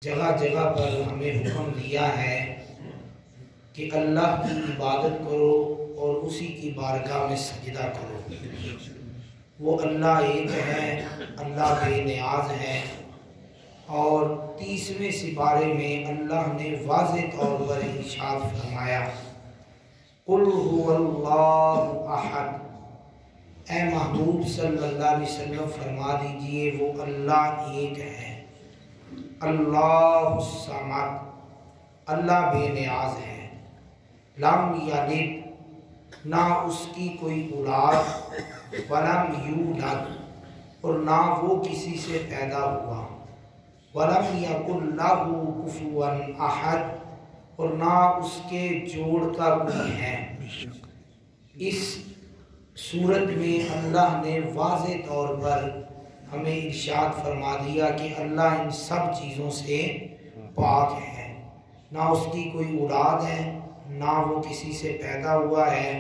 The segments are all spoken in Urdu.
جگہ جگہ پر ہمیں حکم دیا ہے کہ اللہ کی عبادت کرو اور اسی کی بارگاہ میں سجدہ کرو۔ وہ اللہ ایک ہے، اللہ بے نیاز ہے۔ اور 30ویں سپارے میں اللہ نے واضح طور پر ارشاد فرمایا، قُلْ هُوَ اللَّهُ أَحَدٌ، اے محبوب صلی اللہ علیہ وسلم فرما دیجئے وہ اللہ ایک ہے، اللہ الصمد، اللہ بے نیاز ہے، لم یلد، نہ اس کی کوئی اولاد، ولم یولد، اور نہ وہ کسی سے پیدا ہوا، ولم یکن لہ کفوا احد، اور نہ اس کے جوڑ کا کوئی ہے۔ اس صورت میں اللہ نے واضح طور پر ہمیں ارشاد فرما دیا کہ اللہ ان سب چیزوں سے پاک ہے، نہ اس کی کوئی اولاد ہے، نہ وہ کسی سے پیدا ہوا ہے،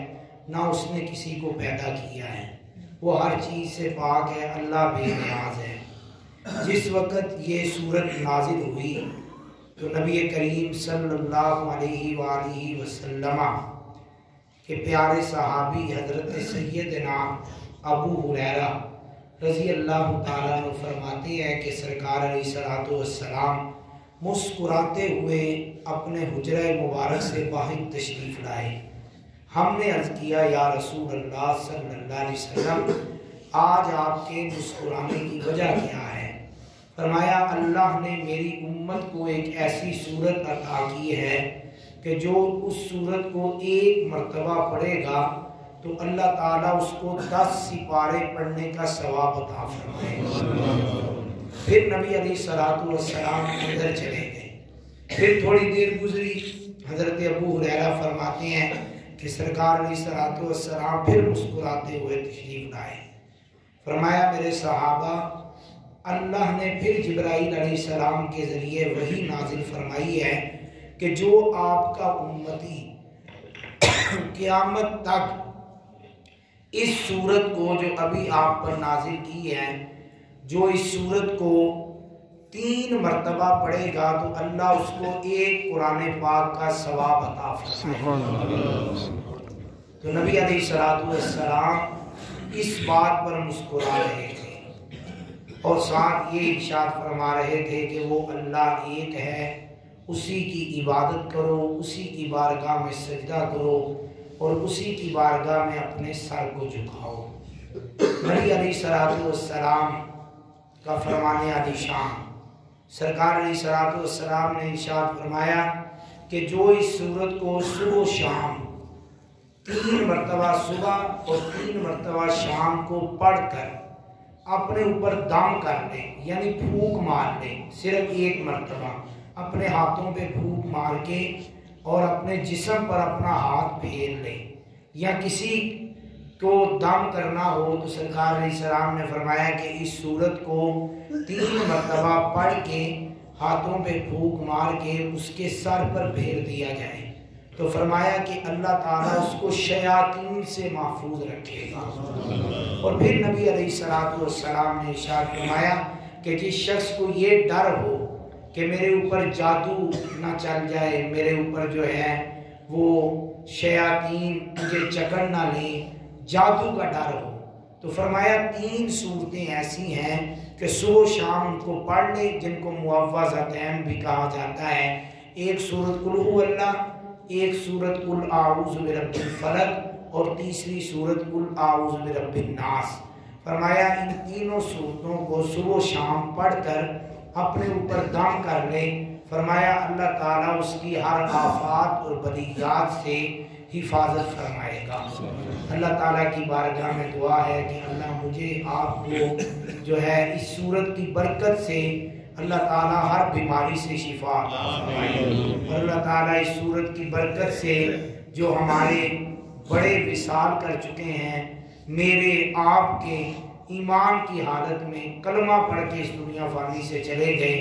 نہ اس نے کسی کو پیدا کیا ہے، وہ ہر چیز سے پاک ہے، اللہ بے نیاز ہے۔ جس وقت یہ صورت نازل ہوئی تو نبی کریم صلی اللہ علیہ وآلہ وسلم کے پیارے صحابی حضرت سیدنا ابو ہریرہ رضی اللہ تعالیٰ عنہ فرماتے ہیں کہ سرکار علیہ السلام مسکراتے ہوئے اپنے حجرہ مبارک سے باہر تشریف لائے۔ ہم نے عرض کیا، یا رسول اللہ صلی اللہ علیہ وسلم، آج آپ کے مسکرانے کی وجہ کیا ہے؟ فرمایا، اللہ نے میری امت کو ایک ایسی صورت عطا کی ہے کہ جو اس صورت کو ایک مرتبہ پڑھے گا تو اللہ تعالیٰ اس کو 10 سپارے پڑھنے کا ثواب عطا فرمائے گا۔ پھر نبی علیہ السلام اندر چلے گئے۔ پھر تھوڑی دیر گزری، حضرت ابو ہریرہ فرماتے ہیں کہ سرکار علیہ السلام پھر مسکراتے ہوئے تشریف لائے۔ فرمایا، میرے صحابہ، اللہ نے پھر جبرائیل علیہ السلام کے ذریعے وحی نازل فرمائی ہے کہ جو آپ کا امتی قیامت تک اس صورت کو جو ابھی آپ پر نازل کی ہے، جو اس صورت کو 3 مرتبہ پڑھے گا تو اللہ اس کو ایک قرآن پاک کا ثواب عطا فرمائے گا۔ تو نبی علیہ السلام اس بات پر مسکرا رہے تھے اور ساتھ یہ ارشاد فرما رہے تھے کہ وہ اللہ ایک ہے، اسی کی عبادت کرو، اسی کی بارگاہ میں سجدہ کرو اور اسی کی بارگاہ میں اپنے سر کو جھکاؤ۔ نبی علیہ السلام کا فرمان عالی شان، سرکار علیہ السلام نے ارشاد فرمایا کہ جو اس سورت کو صبح و شام 3 مرتبہ صبح اور 3 مرتبہ شام کو پڑھ کر اپنے اوپر دم کر لے، یعنی پھونک مار لے، صرف 1 مرتبہ اپنے ہاتھوں پہ پھونک مار کے اور اپنے جسم پر اپنا ہاتھ پھیر لے، یا کسی کو دم کرنا ہو تو سرکار علیہ السلام نے فرمایا کہ اس صورت کو 3 مرتبہ پڑھ کے ہاتھوں پہ پھونک مار کے اس کے سر پر پھیر دیا جائے تو فرمایا کہ اللہ تعالیٰ اس کو شیاطین سے محفوظ رکھے گا۔ اور پھر نبی علیہ السلام نے ارشاد فرمایا کہ جس شخص کو یہ ڈر ہو کہ میرے اوپر جادو نہ چل جائے، میرے اوپر جو ہے وہ شیاطین مجھے جکڑ نہ لیں، جادو کا ڈر ہو، تو فرمایا 3 صورتیں ایسی ہیں کہ صبح و شام ان کو پڑھ لے، جن کو معوذتین بھی کہا جاتا ہے۔ ایک سورت قل هو اللہ، ایک سورت قل اعوذ برب الفلق، اور تیسری سورت قل اعوذ برب الناس۔ فرمایا ان تینوں صورتوں کو صبح و شام پڑھ کر اپنے اوپر دم کر لے، فرمایا اللہ تعالیٰ اس کی ہر آفات اور بلیات سے حفاظت فرمائے گا۔ اللہ تعالیٰ کی بارگاہ میں دعا ہے کہ اللہ مجھے آپ کو جو ہے اس صورت کی برکت سے اللہ تعالیٰ ہر بیماری سے شفا عطا فرمائے، اور اللہ تعالیٰ اس صورت کی برکت سے جو ہمارے بڑے وصال کر چکے ہیں، میرے آپ کے ایمان کی حالت میں کلمہ پڑھ کے اس دنیا فانی سے چلے گئے،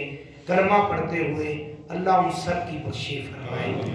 کلمہ پڑھتے ہوئے اللہ ان سب کی بخشش فرمائے۔